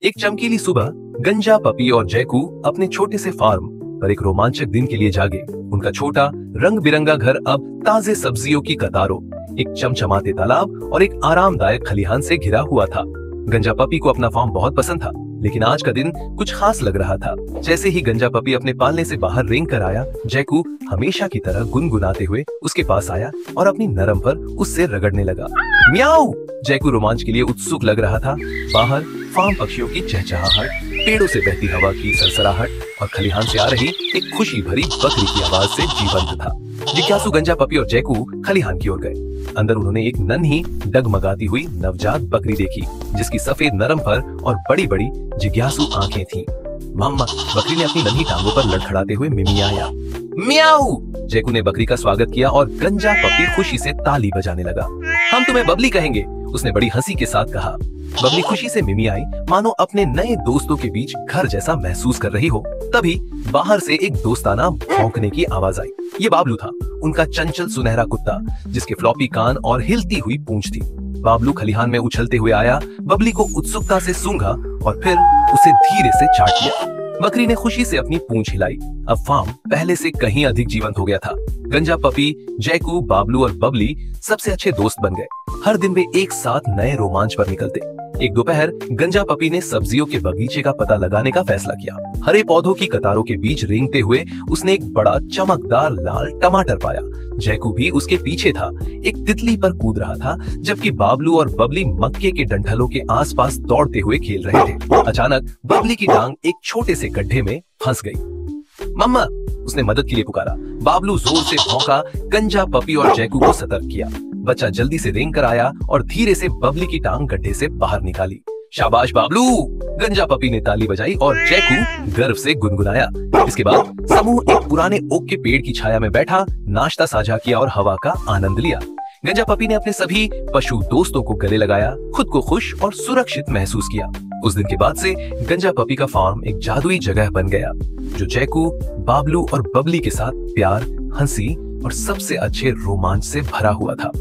एक चमकीली सुबह गंजा, पपी और जैकू अपने छोटे से फार्म पर एक रोमांचक दिन के लिए जागे। उनका छोटा रंग बिरंगा घर अब ताजे सब्जियों की कतारों, एक चमचमाते तालाब और एक आरामदायक खलिहान से घिरा हुआ था। गंजा पपी को अपना फार्म बहुत पसंद था, लेकिन आज का दिन कुछ खास लग रहा था। जैसे ही गंजा पपी अपने पालने से बाहर रेंग कर आया, जैकू हमेशा की तरह गुनगुनाते हुए उसके पास आया और अपनी नरम पर उससे रगड़ने लगा। म्याऊ! जैकू रोमांच के लिए उत्सुक लग रहा था। बाहर फार्म पक्षियों की चहचहाहट, पेड़ों से बहती हवा की सरसराहट और खलिहान से आ रही एक खुशी भरी बकरी की आवाज से जीवंत था। जिज्ञासु गंजा, पपी और जैकू खलिहान की ओर गए। अंदर उन्होंने एक नन्ही डगमगाती हुई नवजात बकरी देखी, जिसकी सफेद नरम फर और बड़ी बड़ी जिज्ञासु आंखें थीं। मम्मा! बकरी ने अपनी नन्ही टांगों पर लड़खड़ाते हुए मिमियाया। म्याऊ! जैकू ने बकरी का स्वागत किया और गंजा पपी खुशी से ताली बजाने लगा। हम तुम्हें बबली कहेंगे, उसने बड़ी हंसी के साथ कहा। बबली खुशी से मिमियाई, मानो अपने नए दोस्तों के बीच घर जैसा महसूस कर रही हो। तभी बाहर से एक दोस्ताना भौंकने की आवाज आई। ये बाबलू था, उनका चंचल सुनहरा कुत्ता, जिसके फ्लॉपी कान और हिलती हुई पूंछ थी। बाबलू खलिहान में उछलते हुए आया, बबली को उत्सुकता से सूंघा और फिर उसे धीरे से चाट लिया। बकरी ने खुशी से अपनी पूंछ हिलाई। अब फार्म पहले से कहीं अधिक जीवंत हो गया था। गंजा, पपी, जैकू, बाबलू और बबली सबसे अच्छे दोस्त बन गए। हर दिन वे एक साथ नए रोमांच पर निकलते। एक दोपहर गंजा पपी ने सब्जियों के बगीचे का पता लगाने का फैसला किया। हरे पौधों की कतारों के बीच रेंगते हुए उसने एक बड़ा चमकदार लाल टमाटर पाया। जैकू भी उसके पीछे था, एक तितली पर कूद रहा था, जबकि बाबलू और बबली मक्के के डंठलों के आसपास दौड़ते हुए खेल रहे थे। अचानक बबली की टांग एक छोटे से गड्ढे में फंस गई। मम्मा! उसने मदद के लिए पुकारा। बाबलू जोर से भौंका, गंजा, पपी और जैकू को सतर्क किया। बच्चा जल्दी से रेंग कर आया और धीरे से बबली की टांग गड्ढे से बाहर निकाली। शाबाश बाबलू! गंजा पपी ने ताली बजाई और जैकू गर्व से गुनगुनाया। इसके बाद समूह एक पुराने ओक के पेड़ की छाया में बैठा, नाश्ता साझा किया और हवा का आनंद लिया। गंजा पपी ने अपने सभी पशु दोस्तों को गले लगाया, खुद को खुश और सुरक्षित महसूस किया। उस दिन के बाद से गंजा पपी का फार्म एक जादुई जगह बन गया, जो जैकू, बाबलू और बबली के साथ प्यार, हंसी और सबसे अच्छे रोमांच से भरा हुआ था।